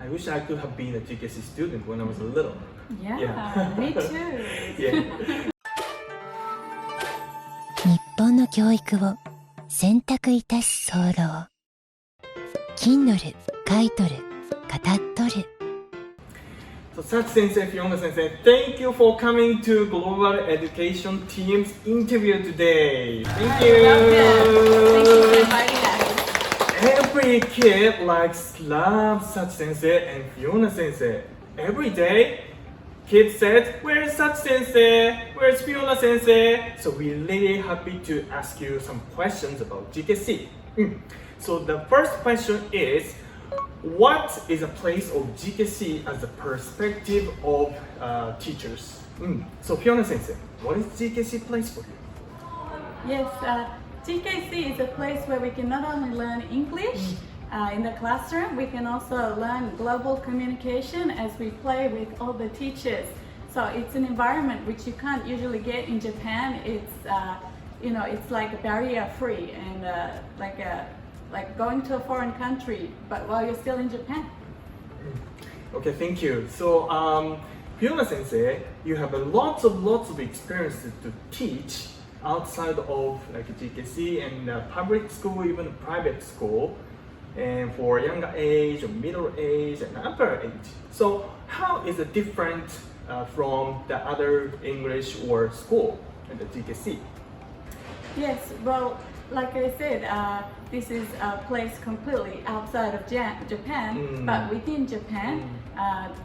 I wish I could have been a GKC student when I was little. Yeah, me too. Yeah. 日本の教育を選択いたし候。Kindle、買い取る、語っとる。So, Sachi Sensei, Fiona Sensei, thank you for coming to Global Education Team's interview today. Thank you. Thank you for inviting us. Every kid loves Sachi Sensei and Fiona Sensei. Every day, kids said, "Where's Sachi Sensei? Where's Fiona Sensei?" So we're really happy to ask you some questions about GKC. So the first question is, what is a place of GKC as a perspective of teachers? So Fiona Sensei, what is GKC place for you? Yes, GKC is a place where we can not only learn English in the classroom, we can also learn global communication as we play with all the teachers. So it's an environment which you can't usually get in Japan. It's like barrier free and like going to a foreign country, but while you're still in Japan. Okay, thank you. So, Fiona Sensei, you have lots of experiences to teach outside of like GKC and public school, even private school, and for younger age, or middle age, and upper age. So, how is it different from the other English or school at the GKC? Yes, well, like I said, this is a place completely outside of Japan, but within Japan,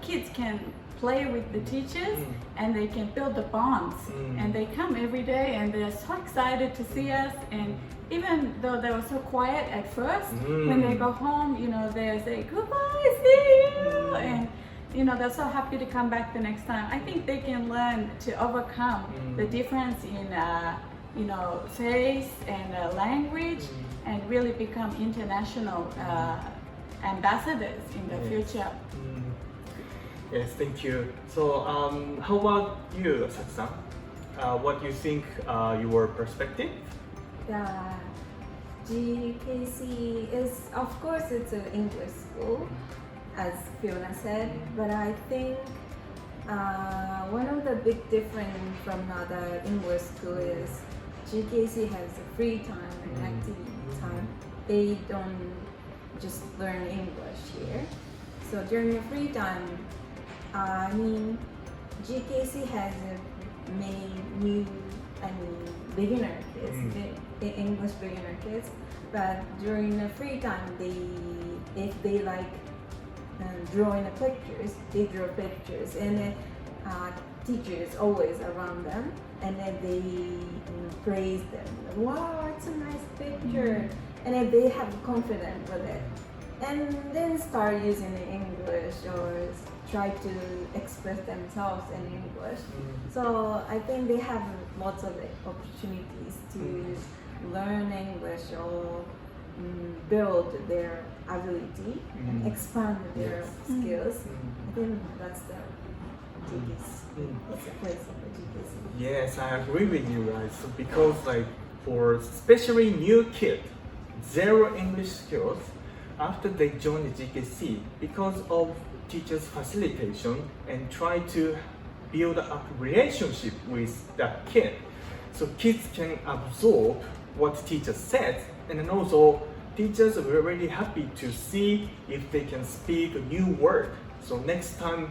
kids can play with the teachers and they can build the bonds. And they come every day and they're so excited to see us. And even though they were so quiet at first, when they go home, they say, "Goodbye, see you!" And they're so happy to come back the next time. I think they can learn to overcome the difference in face and language, and really become international ambassadors in the future. Yes, thank you. So, how about you, Sachi-san? What do you think your perspective? The GKC is, of course, it's an English school, as Fiona said, but I think one of the big difference from other English school is GKC has a free time and activity time. They don't just learn English here. So during the free time, GKC has many new beginner kids, the English beginner kids. But during the free time, if they like drawing the pictures, they draw pictures, and teacher is always around them, and then they praise them. Wow, it's a nice picture, and then they have confidence with it, and then start using the English or try to express themselves in English. So I think they have lots of opportunities to learn English or build their ability and expand their skills. I think that's the GKC. It's a place of the GKC. Yes, I agree with you guys. So because for especially new kids, zero English skills, after they join the GKC, because of teachers' facilitation and try to build up relationship with that kid, so kids can absorb what teacher said, and then also teachers are really happy to see if they can speak a new word. So next time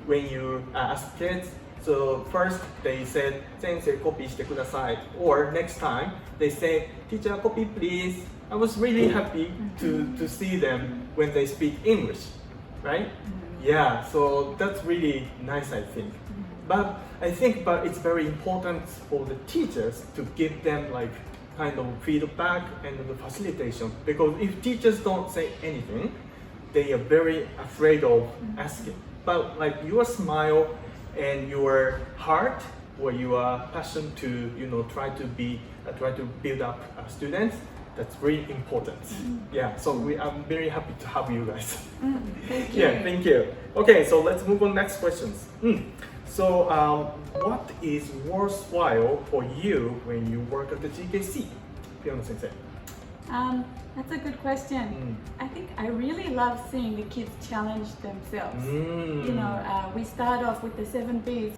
when you ask kids, so first they said, "Sensei, copy してください." Or next time they say, "Teacher, copy please." I was really happy to see them when they speak English, right? Yeah, so that's really nice, I think. But it's very important for the teachers to give them kind of feedback and the facilitation, because if teachers don't say anything, they are very afraid of asking. But your smile and your heart or your passion to try to build up students, that's really important. Yeah, so I'm very happy to have you guys. Thank you. Yeah, thank you. Okay, so let's move on next questions. So what is worthwhile for you when you work at the GKC? Fiona Sensei. That's a good question. I think I really love seeing the kids challenge themselves. You know, we start off with the 7 B's.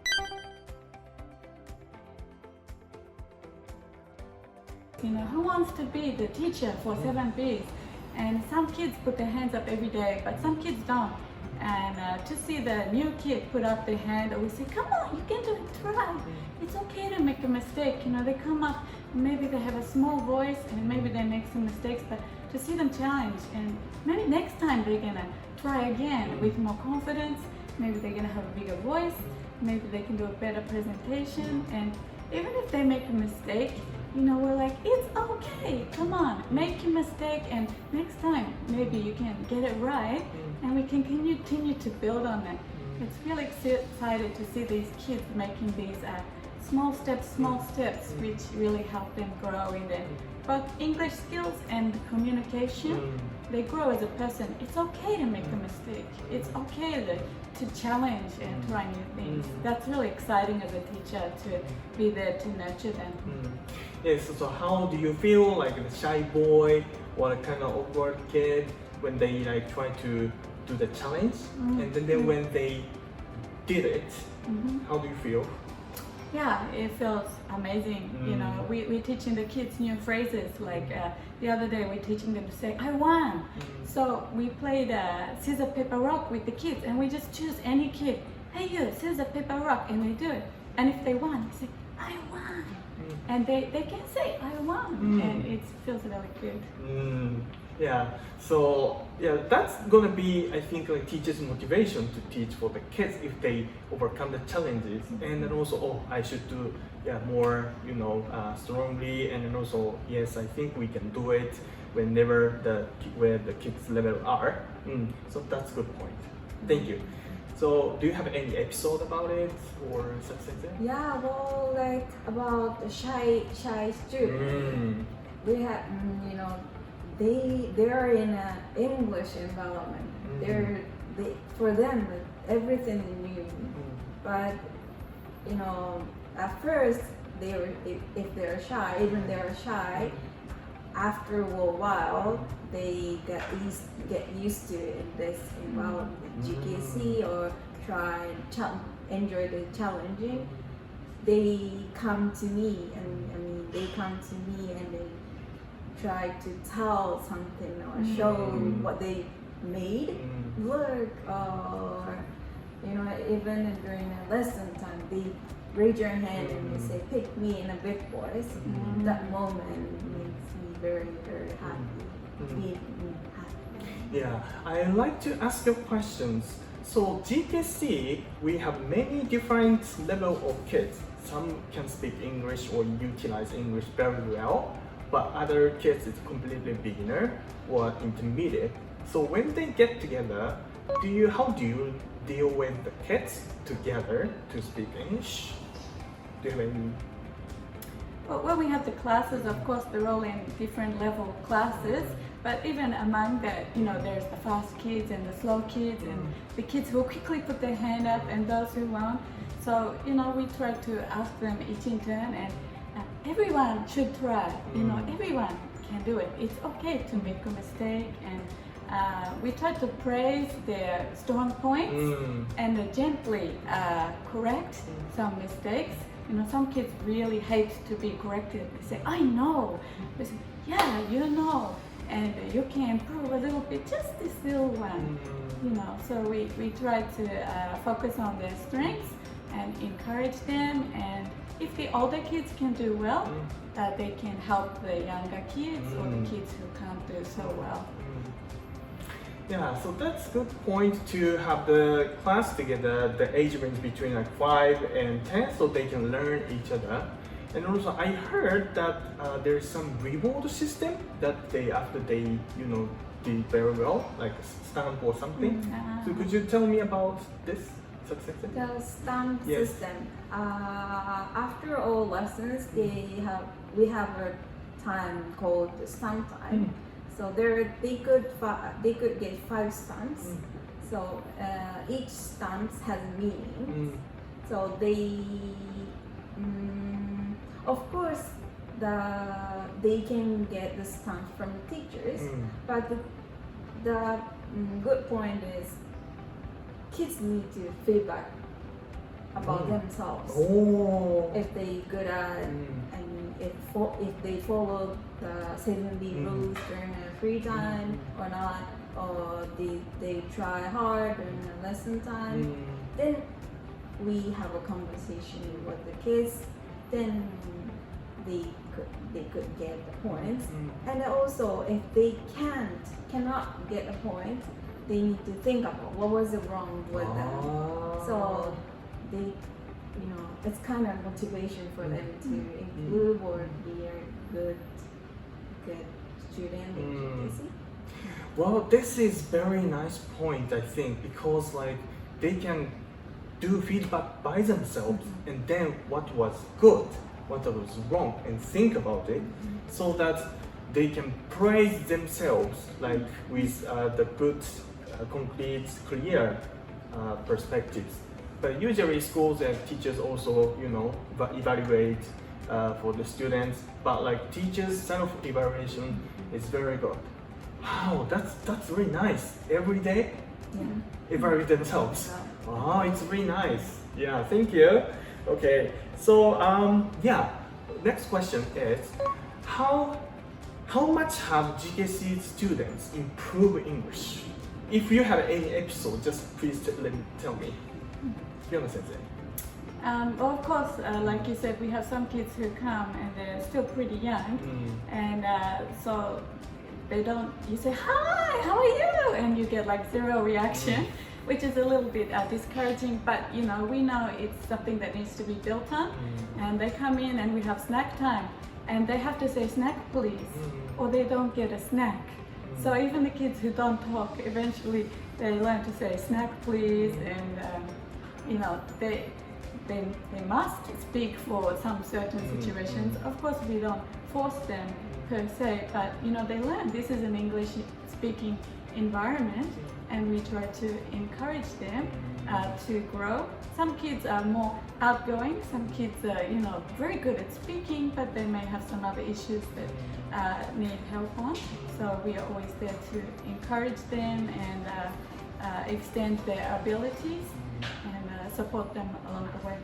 You know, who wants to be the teacher for 7 B's? And some kids put their hands up every day, but some kids don't. And to see the new kid put up their hand, we say, come on, you can do it, try. It's okay to make a mistake. You know, they come up, maybe they have a small voice and maybe they make some mistakes, but to see them challenge, and maybe next time they're gonna try again with more confidence, maybe they're gonna have a bigger voice, maybe they can do a better presentation, and even if they make a mistake, you know, we're like, it's okay, come on, make a mistake, and next time maybe you can get it right, and we can continue to build on it. It's really excited to see these kids making these small steps, which really help them grow in their both English skills and communication. They grow as a person. It's okay to make a mistake. It's okay to challenge and try new things. That's really exciting as a teacher to be there to nurture them. Yes, so how do you feel like the shy boy or a kind of awkward kid when they like try to do the challenge, and then when they did it, how do you feel? Yeah, it feels amazing. You know, we're teaching the kids new phrases. Like the other day, we're teaching them to say, I won. So we played scissor, paper, rock with the kids, and we just choose any kid. Hey you, scissor, paper, rock, and they do it. And if they won, they say, I won. And they can say, I won. And it feels really good. Yeah, so yeah, that's gonna be, I think, like teachers' motivation to teach for the kids if they overcome the challenges, and then also, I should do more, you know, strongly, and then also, yes, I think we can do it where the kids level are. So that's a good point. Thank you. So, do you have any episode about it or success? Yeah, well, like about the shy student. We have, you know, they are in an English environment. For them everything is new. But you know, at first if they're shy, even they're shy, after a while they get used to this environment, GKC, or enjoy the challenging. They come to me and they try to tell something or show what they made. Look, or you know, even during a lesson time, they raise your hand and they say, "Pick me," in a big voice. That moment makes me very, very happy. Yeah, I like to ask you questions. So GKC, we have many different level of kids. Some can speak English or utilize English very well, but other kids is completely beginner or intermediate. So when they get together, how do you deal with the kids together to speak English? Do you have any? Well, when we have the classes, of course, they're all in different level classes. But even among the, you know, there's the fast kids and the slow kids and the kids who quickly put their hand up and those who won't. So, you know, we try to ask them each in turn, and everyone should try. You know, everyone can do it. It's okay to make a mistake, and we try to praise their strong points and gently correct some mistakes. You know, some kids really hate to be corrected. They say, I know. They say, yeah, you know. And you can improve a little bit, just this little one, you know. So we try to focus on their strengths and encourage them. And if the older kids can do well, they can help the younger kids or the kids who can't do so well. Yeah, so that's a good point to have the class together, the age range between like 5 and 10, so they can learn each other. And also, I heard that there's some reward system that after they, you know, did very well, like stamp or something. So could you tell me about this success? The stamp system. After all lessons, we have a time called stamp time. So they could get 5 stamps. So each stamp has meaning. So they. Of course, they can get the stamp from the teachers, but the good point is kids need to feedback about themselves. If they good at and if they follow the 7B rules during their free time or not, or they try hard during the lesson time, then we have a conversation with the kids, then they could get the points. And also if they cannot get a point, they need to think about what was wrong with them. So they, it's kind of motivation for them to improve or be a good student in GKC. Well, this is very nice point, I think, because like they can do feedback by themselves and then what was good, what was wrong, and think about it, so that they can praise themselves like with the good, complete, clear perspectives. But usually schools and teachers also, evaluate for the students. But like teachers' self-evaluation is very good. Wow, that's really nice. Every day, evaluate themselves. Wow, it's really nice. Yeah, thank you. Okay, so next question is how much have GKC students improved English? If you have any episode, just please tell me. Fiona sensei. Well, of course, like you said, we have some kids who come and they're still pretty young, and so they don't. You say, "Hi, how are you?" and you get like zero reaction, which is a little bit discouraging. But we know it's something that needs to be built on. And they come in and we have snack time, and they have to say "snack, please," or they don't get a snack. So even the kids who don't talk, eventually they learn to say "snack, please," and they must speak for some certain situations. Of course, we don't force them per se, but they learn this is an English speaking environment, and we try to encourage them to grow. Some kids are more outgoing, some kids are very good at speaking, but they may have some other issues that need help on. So we are always there to encourage them and extend their abilities and support them along the way.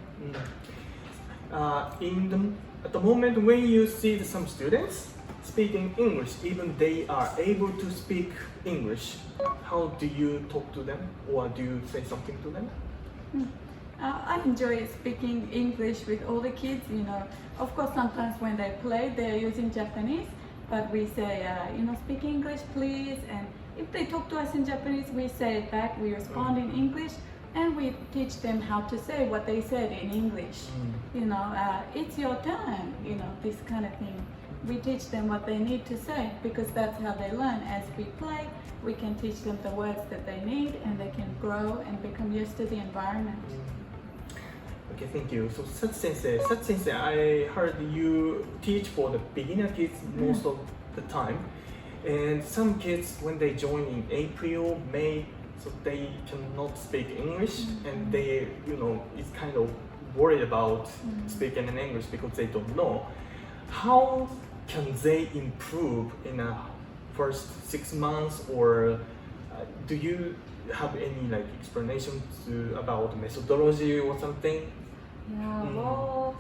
At the moment when you see some students speaking English, even they are able to speak English, how do you talk to them, or do you say something to them? I enjoy speaking English with all the kids. Of course, sometimes when they play, they're using Japanese, but we say, speak English, please. And if they talk to us in Japanese, we say it back. We respond in English, and we teach them how to say what they said in English. It's your turn. This kind of thing. We teach them what they need to say because that's how they learn. As we play, we can teach them the words that they need, and they can grow and become used to the environment. Okay, thank you. So Sachi sensei, I heard you teach for the beginner kids most of the time, and some kids when they join in April, May, so they cannot speak English, and they, is kind of worried about speaking in English because they don't know. How can they improve in the first 6 months, or do you have any explanation about methodology or something? Well,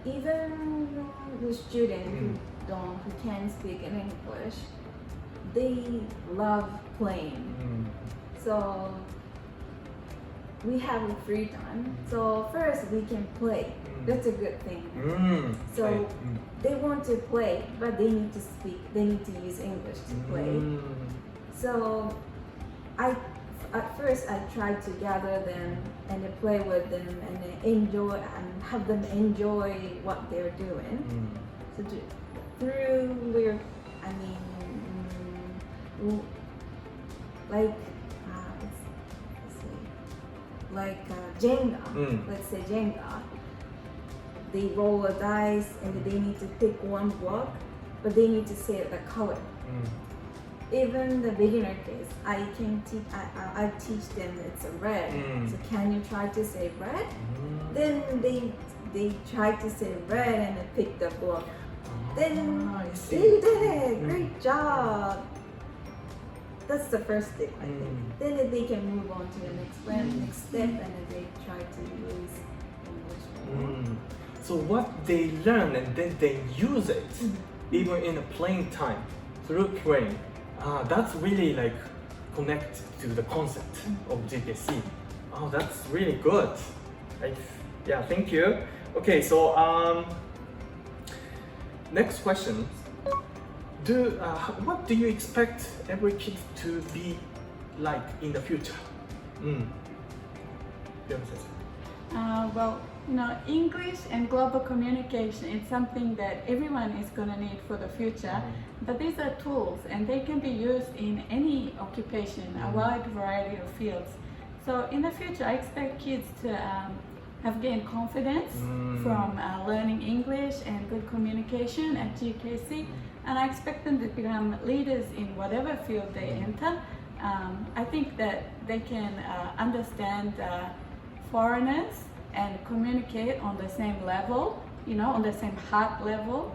even the student who can speak in English, they love playing. So we have a free time. So first we can play. That's a good thing. So they want to play, but they need to speak. They need to use English to play. So at first I try to gather them and play with them and enjoy and have them enjoy what they're doing. So through Jenga. Let's say Jenga. They roll a dice and they need to pick one block, but they need to say the color. Even the beginner kids, I teach them it's a red. So can you try to say red? Then they tried to say red and they picked the book. Then I see. they did it. Great job. That's the first step, I think. Then they can move on to the next step, and then they try to use English more. So what they learn and then they use it, even in a playing time, through playing. That's really like connect to the concept of GKC. Oh, that's really good. Yeah, thank you. Okay, so next question. What do you expect every kid to be like in the future? Well, English and global communication is something that everyone is going to need for the future. But these are tools, and they can be used in any occupation, a wide variety of fields. So in the future, I expect kids to have gained confidence from learning English and good communication at GKC, and I expect them to become leaders in whatever field they enter. I think that they can understand foreigners and communicate on the same level, on the same heart level.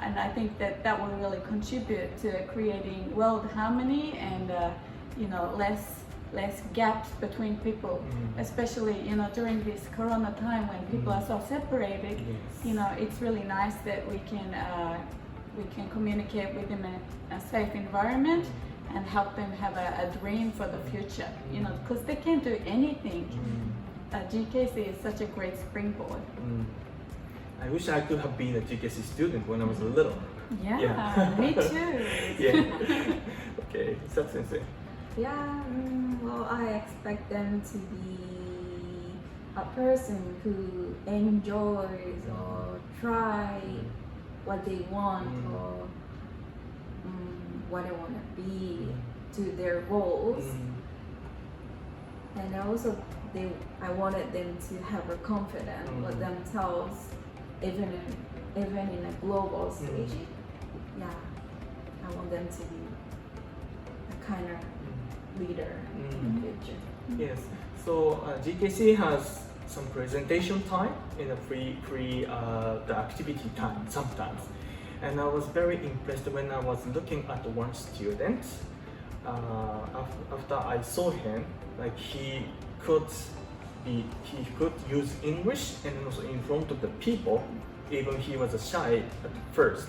And I think that that will really contribute to creating world harmony and, less gaps between people, especially, during this Corona time when people are so separated. It's really nice that we can communicate with them in a safe environment and help them have a dream for the future, because they can't do anything. GKC is such a great springboard. I wish I could have been a GKC student when I was little. Yeah. Me too. Yeah. Okay, Sensei. Yeah, well, I expect them to be a person who enjoys or try what they want or what they want to be to their goals. And also I wanted them to have a confidence with themselves, even in a global stage. Yeah, I want them to be a kind of leader in the future. Yes. So GKC has some presentation time in the the activity time sometimes, and I was very impressed when I was looking at one student. After I saw him, like he could use English and also in front of the people, even he was shy at first.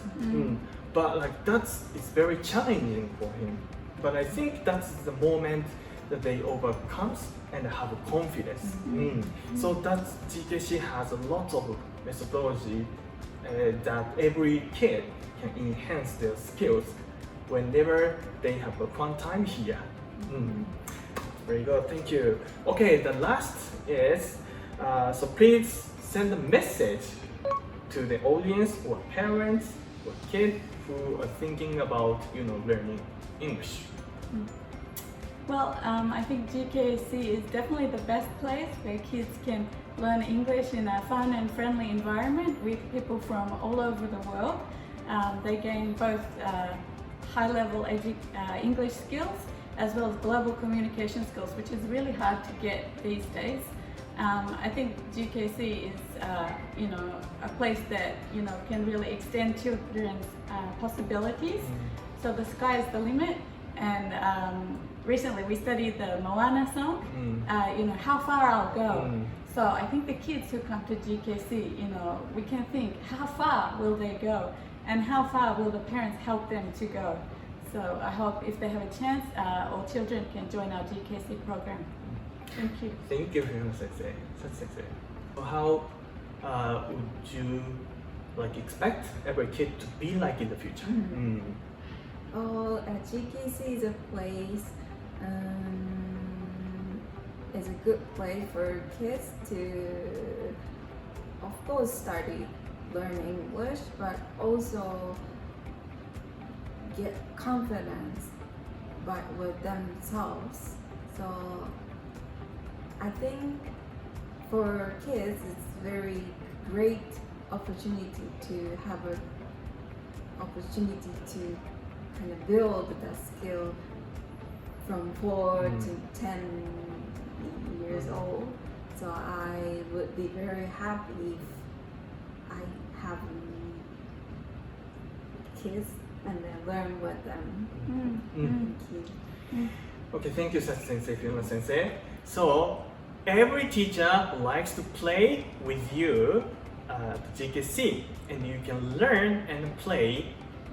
But like it's very challenging for him. But I think that's the moment that they overcome and have confidence. So that GKC has a lot of methodology that every kid can enhance their skills whenever they have a fun time here. Very good, thank you. Okay, the last is, so please send a message to the audience or parents or kids who are thinking about, learning English. Well, I think GKC is definitely the best place where kids can learn English in a fun and friendly environment with people from all over the world. They gain both high-level English skills as well as global communication skills, which is really hard to get these days. I think GKC is, a place that, can really extend children's possibilities. So the sky is the limit. And recently we studied the Moana song, how far I'll go. So I think the kids who come to GKC, we can think, how far will they go? And how far will the parents help them to go? So I hope if they have a chance, all children can join our GKC program. Thank you. Thank you very much, Sensei. So how would you expect every kid to be like in the future? GKC is a place, is a good place for kids to, of course, study, learn English, but also get confidence with themselves. So I think for kids it's very great opportunity to have an opportunity to kind of build the skill from 4 to 10 years old. so I would be very happy if I have kids and then learn with them. Thank you. Okay, thank you, Sachi Sensei, Fiona Sensei. So, every teacher likes to play with you at GKC, and you can learn and play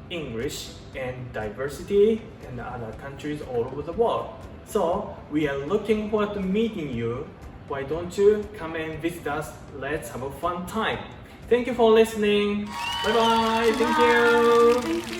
English and diversity in other countries all over the world. So, we are looking forward to meeting you. Why don't you come and visit us? Let's have a fun time. Thank you for listening. Bye bye. Thank you. Thank you.